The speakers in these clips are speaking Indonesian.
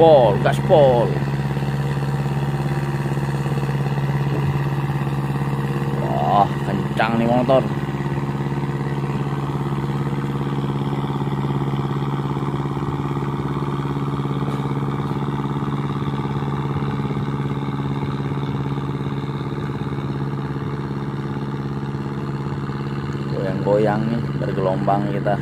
Gaspol, gaspol. Wah, kencang nih motor. Goyang-goyang nih, bergelombang kita.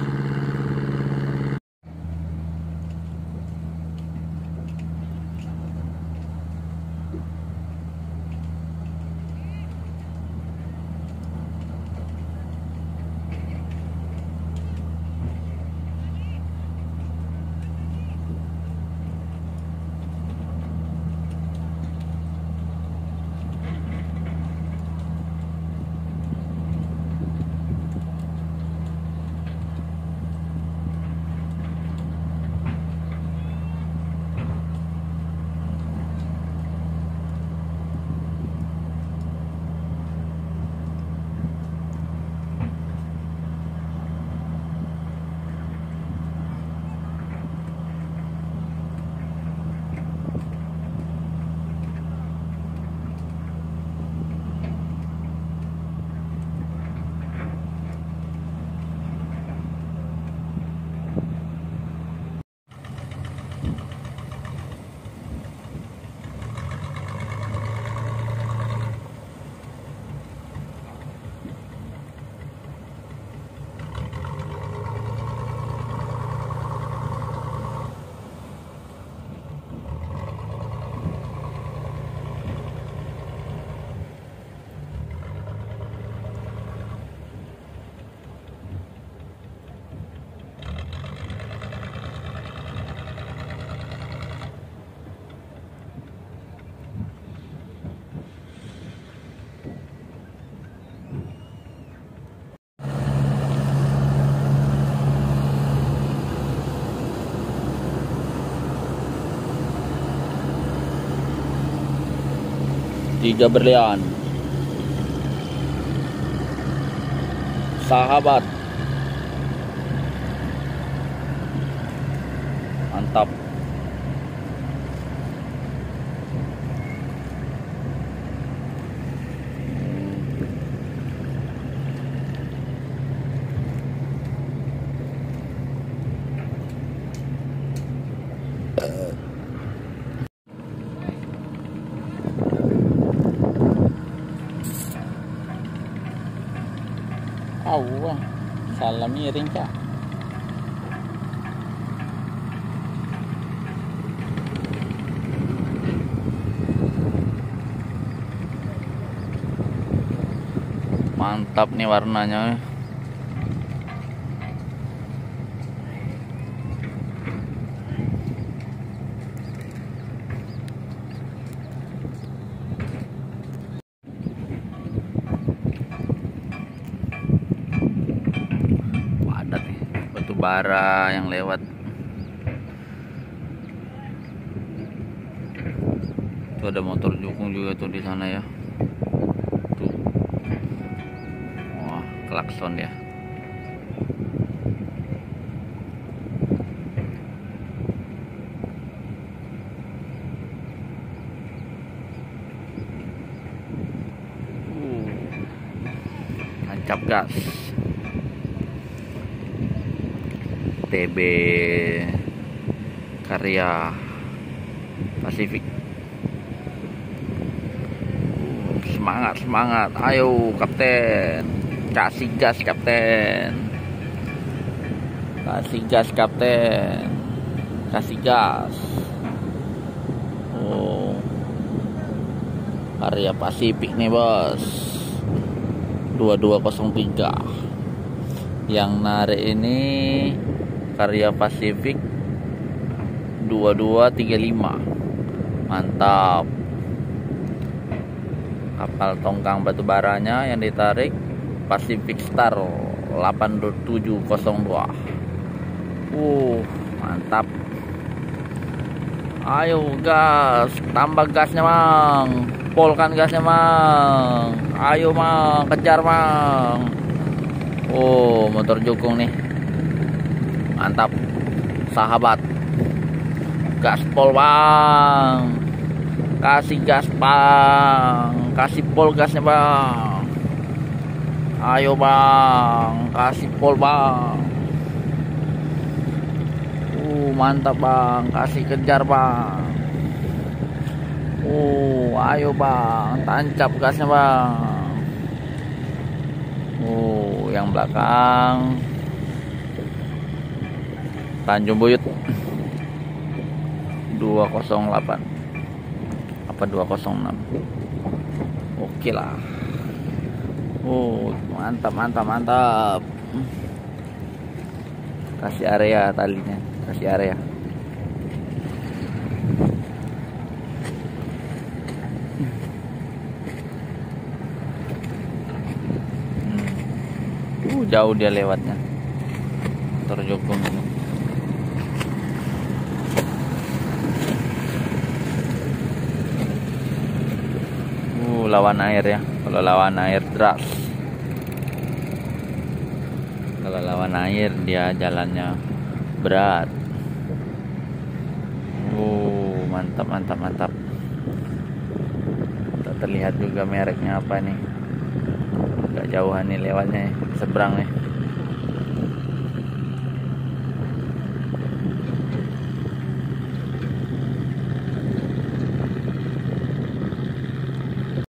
Tiga berlian, sahabat, mantap. Wah, salah miring kak. Mantap nih warnanya. Bara yang lewat tuh, ada motor jukung juga tuh di sana ya tuh. Wah, klakson ya. Tancap gas. TB Karya Pasifik. Semangat, semangat. Ayo kapten, kasih gas kapten, kasih gas kapten, kasih gas. Oh, Karya Pasifik nih bos, 2203. Yang narik ini Karya Pasifik 2235. Mantap. Kapal tongkang batubaranya yang ditarik Pacific Star 8702. Mantap. Ayo gas, tambah gasnya mang, polkan gasnya mang. Ayo mang, kejar mang. Motor jukung nih. Mantap, sahabat. gaspol bang, kasih gas bang, kasih pol gasnya bang, ayo bang, kasih pol bang. Mantap bang, kasih kejar bang. Ayo bang, tancap gasnya bang. Yang belakang Tanjung Buyut 208 apa 206. Oke lah. Mantap mantap mantap. Kasih area talinya, kasih area. Jauh dia lewatnya. Terjokong ini. Lawan air ya. Kalau lawan air deras. Kalau lawan air dia jalannya berat. Mantap mantap mantap. Tak terlihat juga mereknya apa nih. Agak jauhan nih lewatnya, seberang nih.